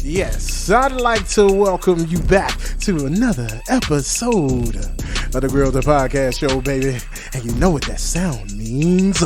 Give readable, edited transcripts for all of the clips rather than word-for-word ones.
Yes, I'd like to welcome you back to another episode of the Grill the Podcast Show, baby. And you know what that sound means.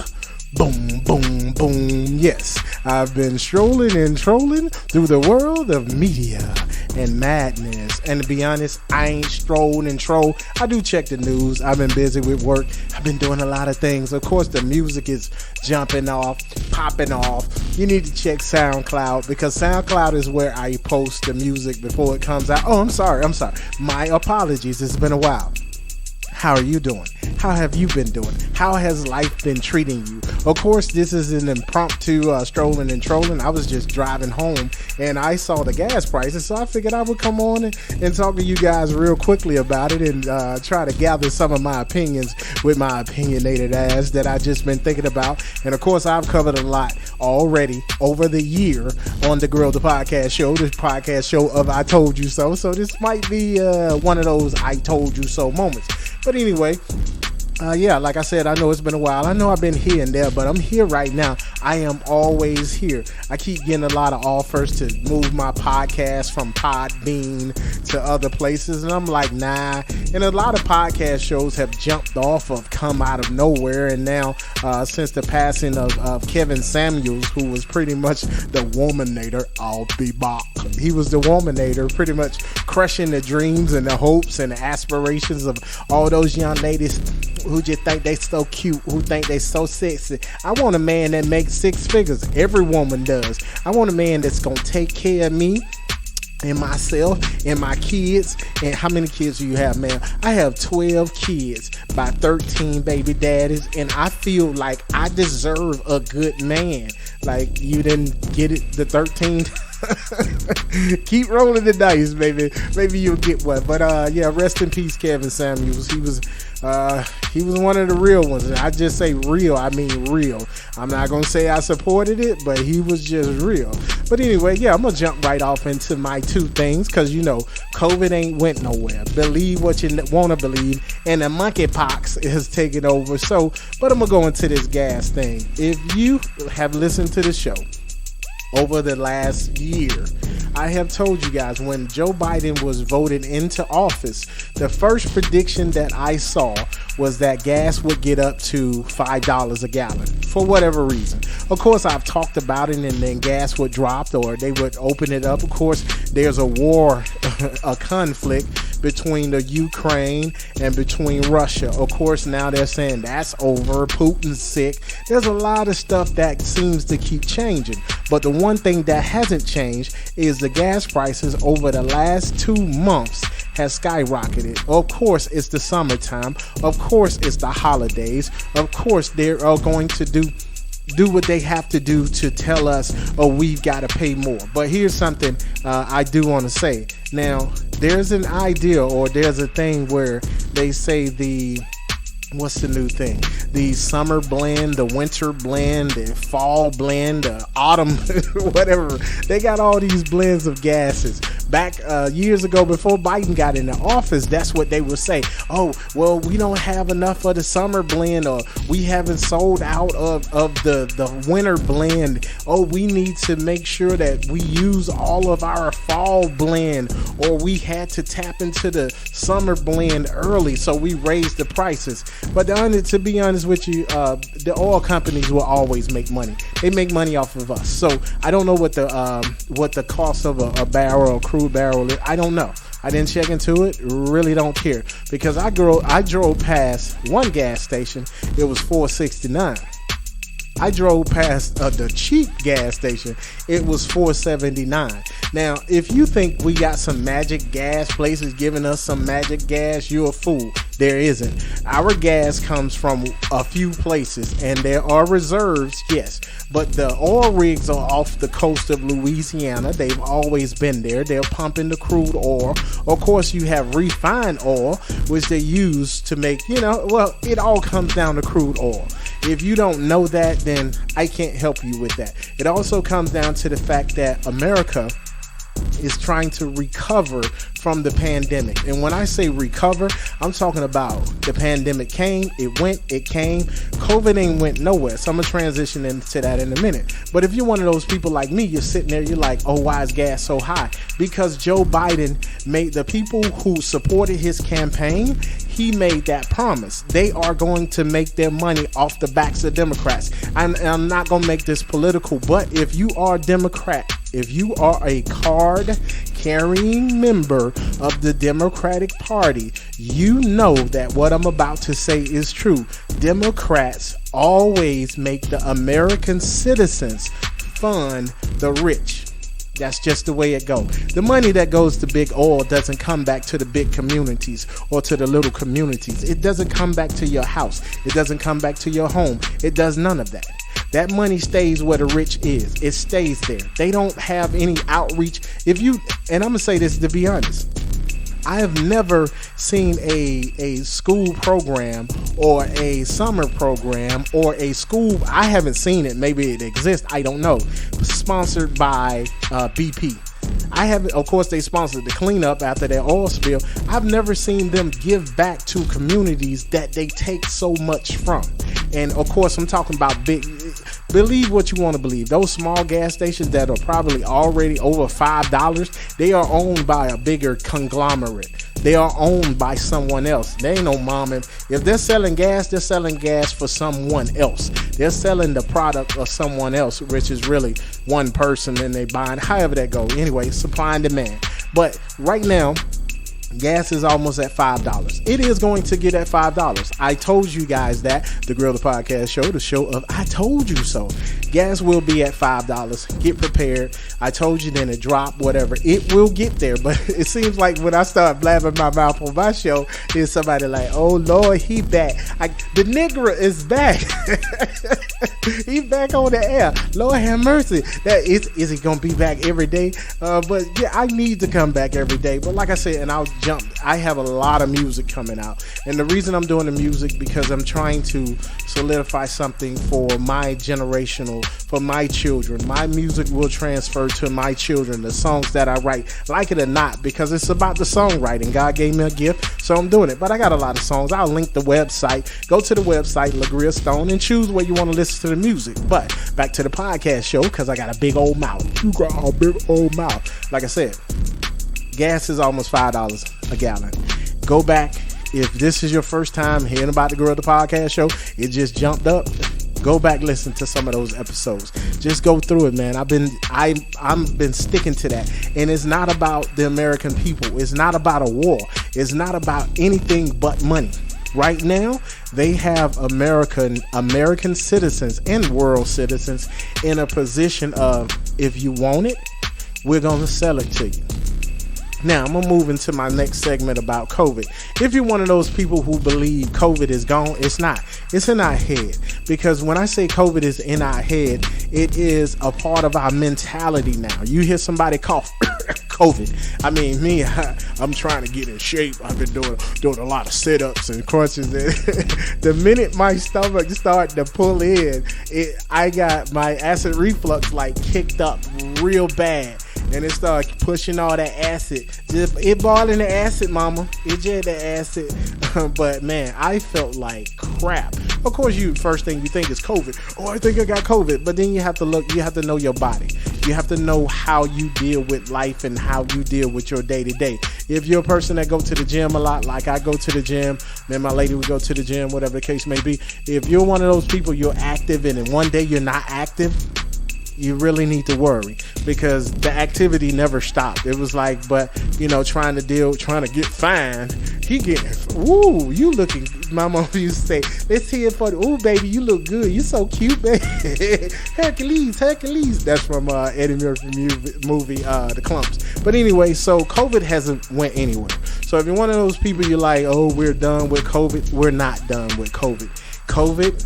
Boom, boom, boom. Yes, I've been strolling and trolling through the world of media and madness. And to be honest, I ain't strolled and troll. I do check the news. I've been busy with work. I've been doing a lot of things. Of course, the music is jumping off, popping off. You need to check SoundCloud because SoundCloud is where I post the music before it comes out. Oh, I'm sorry. My apologies. It's been a while. How are you doing? How have you been doing? How has life been treating you? Of course, this is an impromptu strolling and trolling. I was just driving home and I saw the gas prices, so I figured I would come on and talk to you guys real quickly about it and try to gather some of my opinions with my opinionated ass that I just been thinking about. And of course, I've covered a lot already over the year on the Grill the Podcast Show, the podcast show of I Told You So. So this might be one of those I told you so moments. But anyway, like I said, I know it's been a while. I know I've been here and there, but I'm here right now. I am always here. I keep getting a lot of offers to move my podcast from Podbean to other places, and I'm like, nah. And a lot of podcast shows have jumped off of come out of nowhere, and now since the passing of Kevin Samuels, who was pretty much the womanator, I'll be back. He was the womanator, pretty much crushing the dreams and the hopes and the aspirations of all those young ladies who just think they so cute, who think they so sexy. I want a man that makes six figures. Every woman does. I want a man that's gonna take care of me and myself and my kids. And how many kids do you have, man? I have 12 kids by 13 baby daddies, and I feel like I deserve a good man. Like, you didn't get it, the 13. Keep rolling the dice, baby. Maybe you'll get one. But rest in peace, Kevin Samuels. He was one of the real ones. And I just say real, I mean real. I'm not gonna say I supported it, but he was just real. But anyway, I'm gonna jump right off into my two things, because you know COVID ain't went nowhere. Believe what you want to believe, and the monkeypox is taking over. So, but I'm gonna go into this gas thing. If you have listened to the show over the last year, I have told you guys when Joe Biden was voted into office, the first prediction that I saw was that gas would get up to $5 a gallon for whatever reason. Of course, I've talked about it, and then gas would drop or they would open it up. Of course, there's a war, a conflict between the Ukraine and between Russia. Of course, now they're saying that's over. Putin's sick. There's a lot of stuff that seems to keep changing. But the one thing that hasn't changed is the gas prices over the last 2 months has skyrocketed. Of course, it's the summertime. Of course, it's the holidays. Of course, they're going to do what they have to do to tell us, we've got to pay more. But here's something I do want to say. Now, there's an idea, or there's a thing where they say what's the new thing? The summer blend, the winter blend, the fall blend, the autumn, whatever. They got all these blends of gases. Back years ago, before Biden got into office, that's what they would say. Oh, well, we don't have enough of the summer blend, or we haven't sold out of the winter blend. Oh, we need to make sure that we use all of our fall blend, or we had to tap into the summer blend early, so we raised the prices. But to be honest with you, the oil companies will always make money. They make money off of us. So I don't know what the cost of a barrel, a crude barrel is. I don't know. I didn't check into it. Really don't care, because I drove past one gas station. It was $4.69. I drove past the cheap gas station. It was $4.79. Now, if you think we got some magic gas places giving us some magic gas, you're a fool. There isn't. Our gas comes from a few places, and there are reserves, yes. But the oil rigs are off the coast of Louisiana. They've always been there. They're pumping the crude oil. Of course, you have refined oil, which they use to make, it all comes down to crude oil. If you don't know that, then I can't help you with that. It also comes down to the fact that America is trying to recover from the pandemic. And when I say recover, I'm talking about the pandemic came, it went, it came. COVID ain't went nowhere. So I'm going to transition into that in a minute. But if you're one of those people like me, you're sitting there, you're like, oh, why is gas so high? Because Joe Biden made the people who supported his campaign, he made that promise. They are going to make their money off the backs of Democrats. I'm not going to make this political, but if you are a Democrat, if you are a card-carrying member of the Democratic Party, you know that what I'm about to say is true. Democrats always make the American citizens fund the rich. That's just the way it goes. The money that goes to big oil doesn't come back to the big communities or to the little communities. It doesn't come back to your house. It doesn't come back to your home. It does none of that. That money stays where the rich is. It stays there. They don't have any outreach. And I'm going to say this to be honest, I have never seen a school program or a summer program or a school. I haven't seen it. Maybe it exists. I don't know. Sponsored by BP. I haven't, of course, they sponsored the cleanup after that oil spill. I've never seen them give back to communities that they take so much from. And of course, I'm talking about big. Believe what you want to believe. Those small gas stations that are probably already over $5, they are owned by a bigger conglomerate. They are owned by someone else. They ain't no mom. If they're selling gas, they're selling gas for someone else. They're selling the product of someone else, which is really one person, and they buying. However that goes. Anyway, supply and demand. But right now, gas is almost at $5. It is going to get at $5. I told you guys that. The Grill the Podcast Show, the show of I told you so. Gas will be at $5. Get prepared. I told you then it dropped, whatever. It will get there. But it seems like when I start blabbing my mouth on my show, is somebody like, oh Lord, he back. The nigger is back. He's back on the air. Lord have mercy. Is he gonna be back every day? But yeah, I need to come back every day. But like I said, and I'll jump. I have a lot of music coming out, and the reason I'm doing the music because I'm trying to solidify something for my generational, for my children. My music will transfer to my children. The songs that I write, like it or not, because it's about the songwriting. God gave me a gift, so I'm doing it. But I got a lot of songs. I'll link the website. Go to the website, LaGria Stone, and choose where you want to listen to the music. But back to the podcast show, because I got a big old mouth. You got a big old mouth. Like I said, gas is almost $5 a gallon. Go back. If this is your first time hearing about the Girl the Podcast Show, it just jumped up. Go back, listen to some of those episodes. Just go through it, man. I've been sticking to that. And it's not about the American people. It's not about a war. It's not about anything but money. Right now, they have American citizens and world citizens in a position of, if you want it, we're going to sell it to you. Now, I'm going to move into my next segment about COVID. If you're one of those people who believe COVID is gone, it's not. It's in our head. Because when I say COVID is in our head, it is a part of our mentality now. You hear somebody cough, COVID. I mean, me, I'm trying to get in shape. I've been doing a lot of sit-ups and crunches. The minute my stomach started to pull in, I got my acid reflux like kicked up real bad. And it started pushing all that acid. It boiling the acid, mama. It just the acid. But man, I felt like crap. Of course, first thing you think is COVID. Oh, I think I got COVID. But then you have to look. You have to know your body. You have to know how you deal with life and how you deal with your day to day. If you're a person that go to the gym a lot, like I go to the gym, me and my lady would go to the gym, whatever the case may be. If you're one of those people, you're active, and then one day you're not active, you really need to worry, because the activity never stopped. It was like, but trying to get fine. He getting, ooh, you looking. My mom used to say, let's hear it for the, ooh, baby, you look good. You so cute, baby. Hercules. That's from Eddie Murphy movie, The Clumps. But anyway, so COVID hasn't went anywhere. So if you're one of those people, you're like, oh, we're done with COVID. We're not done with COVID. COVID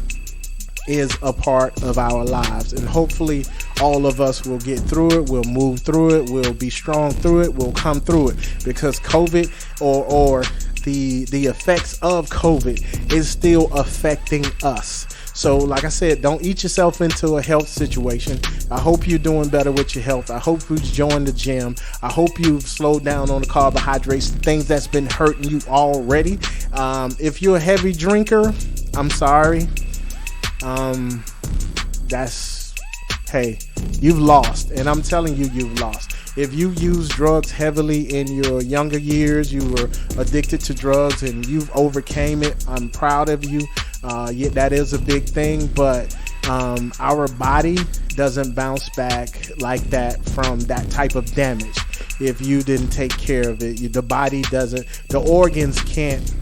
is a part of our lives, and hopefully all of us will get through it. We'll move through it. We'll be strong through it. We'll come through it, because COVID or the effects of COVID is still affecting us. So like I said, don't eat yourself into a health situation. I hope you're doing better with your health. I hope you've joined the gym. I hope you've slowed down on the carbohydrates, things that's been hurting you already. If you're a heavy drinker, I'm sorry. Hey, you've lost. And I'm telling you, you've lost. If you use drugs heavily in your younger years, you were addicted to drugs and you've overcame it, I'm proud of you. Yeah, that is a big thing, but our body doesn't bounce back like that from that type of damage. If you didn't take care of it, the body doesn't, the organs can't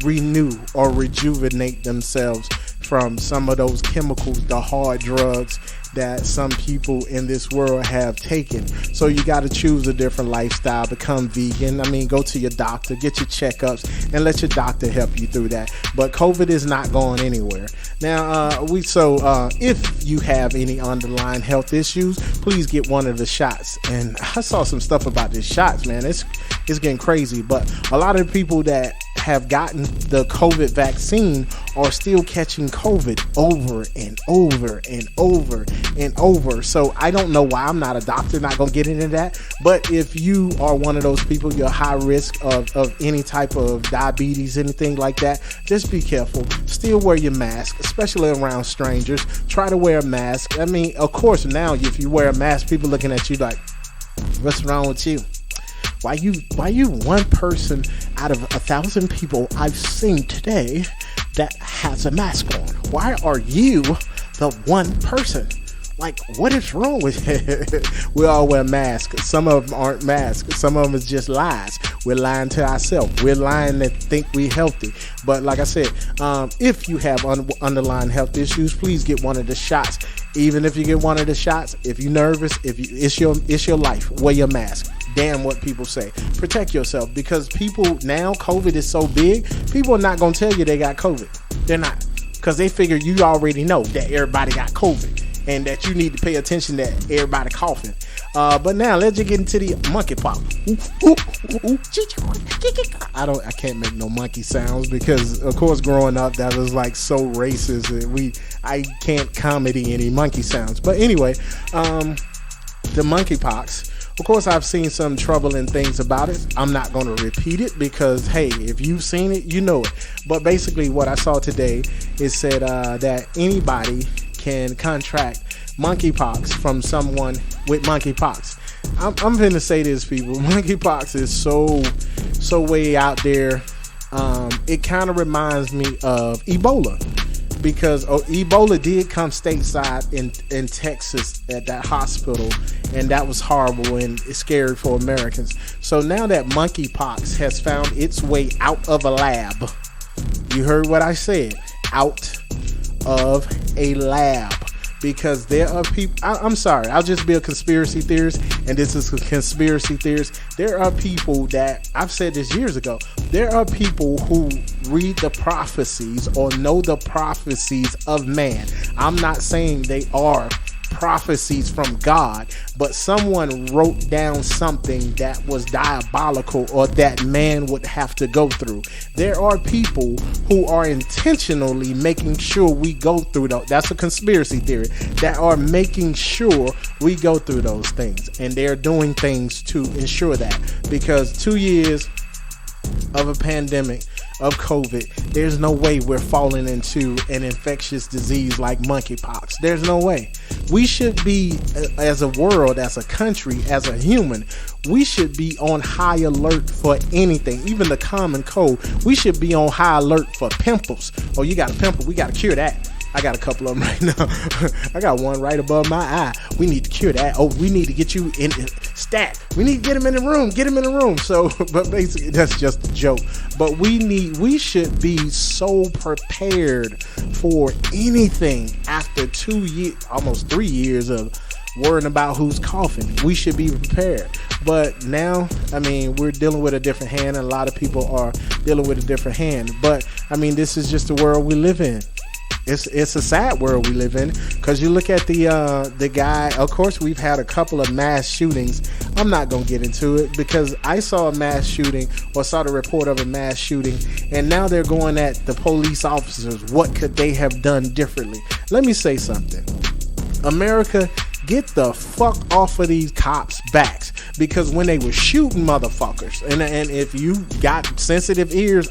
renew or rejuvenate themselves from some of those chemicals, the hard drugs that some people in this world have taken. So you got to choose a different lifestyle, become vegan. I mean, go to your doctor, get your checkups, and let your doctor help you through that. But COVID is not going anywhere. Now, if you have any underlying health issues, please get one of the shots. And I saw some stuff about these shots, man. It's getting crazy. But a lot of people that have gotten the COVID vaccine are still catching COVID over and over and over and over. So I don't know why. I'm not a doctor, not gonna get into that. But if you are one of those people, you're high risk of any type of diabetes, anything like that, just be careful. Still wear your mask, especially around strangers. Try to wear a mask. I mean, of course, now if you wear a mask, people looking at you like, what's wrong with you? Why you one person out of 1,000 people I've seen today that has a mask on? Why are you the one person? Like, what is wrong with it? We all wear masks. Some of them aren't masks. Some of them is just lies. We're lying to ourselves. We're lying to think we're healthy. But like I said, if you have underlying health issues, please get one of the shots. Even if you get one of the shots, if you're nervous, it's your life. Wear your mask. Damn what people say. Protect yourself, because people now, COVID is so big, people are not going to tell you they got COVID. They're not, because they figure you already know that everybody got COVID and that you need to pay attention that everybody coughing. But now let's just get into the monkeypox. I can't make no monkey sounds because, of course, growing up that was like so racist. And I can't comedy any monkey sounds. But anyway, the monkeypox. Of course, I've seen some troubling things about it. I'm not going to repeat it because, hey, if you've seen it, you know it. But basically what I saw today is said that anybody can contract monkeypox from someone with monkeypox. I'm going to say this, people. Monkeypox is so way out there. It kind of reminds me of Ebola. Because Ebola did come stateside in Texas at that hospital, and that was horrible and scary for Americans. So now that monkeypox has found its way out of a lab, you heard what I said, out of a lab. Because there are people, I'm sorry, I'll just be a conspiracy theorist, and this is a conspiracy theorist. There are people that, I've said this years ago, there are people who read the prophecies or know the prophecies of man. I'm not saying they are prophecies from God, but someone wrote down something that was diabolical or that man would have to go through. There are people who are intentionally making sure we go through those. That's a conspiracy theory, that are making sure we go through those things, and they're doing things to ensure that, because 2 years of a pandemic of COVID, there's no way we're falling into an infectious disease like monkeypox. There's no way. We should be, as a world, as a country, as a human, we should be on high alert for anything, even the common cold. We should be on high alert for pimples. Oh, you got a pimple, we got to cure that. I got a couple of them right now. I got one right above my eye. We need to cure that. Oh, we need to get you in stat. We need to get him in the room. Get him in the room. So, but basically, that's just a joke. But we should be so prepared for anything after 2 years, almost 3 years of worrying about who's coughing. We should be prepared. But now, I mean, we're dealing with a different hand, and a lot of people are dealing with a different hand. But I mean, this is just the world we live in. It's a sad world we live in, because you look at the guy. Of course, we've had a couple of mass shootings. I'm not gonna get into it because I saw a mass shooting, or saw the report of a mass shooting, and now they're going at the police officers. What could they have done differently? Let me say something. America, get the fuck off of these cops' backs, because when they were shooting motherfuckers, and if you got sensitive ears,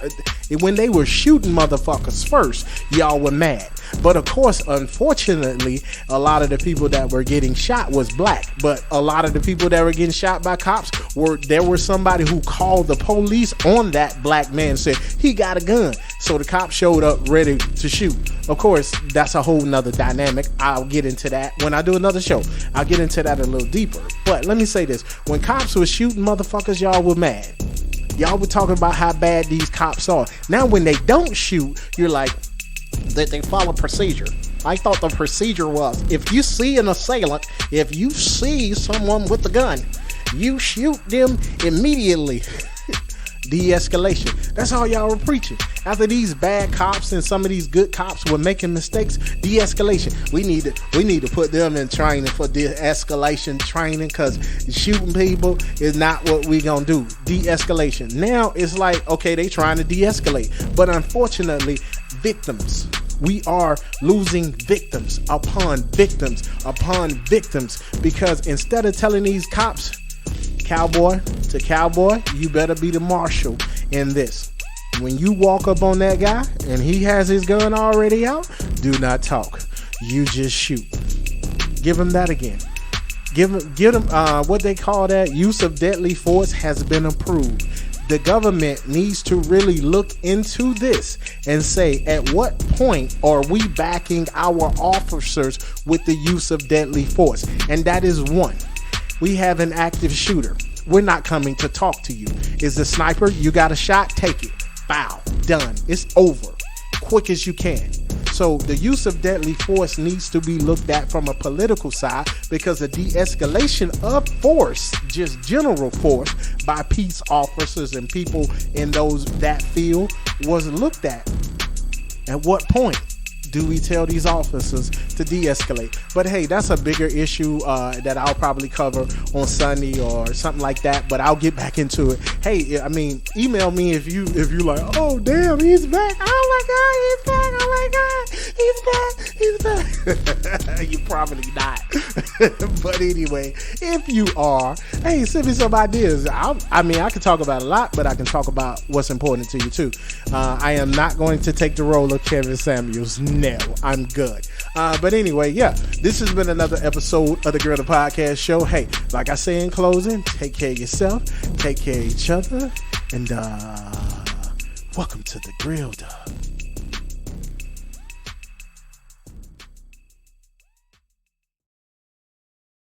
when they were shooting motherfuckers first, y'all were mad. But of course, unfortunately, a lot of the people that were getting shot was black. But a lot of the people that were getting shot by cops there was somebody who called the police on that black man and said he got a gun. So the cop showed up ready to shoot. Of course, that's a whole nother dynamic. I'll get into that when I do another show. I'll get into that a little deeper. But let me say this. When cops were shooting motherfuckers, y'all were mad. Y'all were talking about how bad these cops are. Now when they don't shoot, you're like, that they follow procedure. I thought the procedure was, if you see an assailant, if you see someone with a gun, you shoot them immediately. De-escalation. That's all y'all were preaching. After these bad cops and some of these good cops were making mistakes, de-escalation. We need to put them in training for de-escalation training, because shooting people is not what we gonna do. De-escalation. Now it's like, okay, they trying to de-escalate, but unfortunately, victims. We are losing victims upon victims upon victims, because instead of telling these cops, cowboy to cowboy, you better be the marshal in this. When you walk up on that guy and he has his gun already out, do not talk. You just shoot. Give him that again. Give him what they call that, use of deadly force has been approved. The government needs to really look into this and say, at what point are we backing our officers with the use of deadly force? And that is one. We have an active shooter. We're not coming to talk to you. Is the sniper, you got a shot, take it. Bow. Done. It's over. Quick as you can. So the use of deadly force needs to be looked at from a political side, because the de-escalation of force, just general force, by peace officers and people in that field was looked at. At what point do we tell these officers to de-escalate? But hey, that's a bigger issue that I'll probably cover on Sunday or something like that, but I'll get back into it. Hey, I mean, email me if you like, oh damn, he's back, oh my god, he's back, oh my god, he's back. You probably not. But anyway, if you are, hey, send me some ideas. I mean, I can talk about a lot, but I can talk about what's important to you too. I am not going to take the role of Kevin Samuels. No, I'm good. But anyway, yeah, this has been another episode of the Grill the Podcast Show. Hey, like I say in closing, take care of yourself, take care of each other, and welcome to the Grill.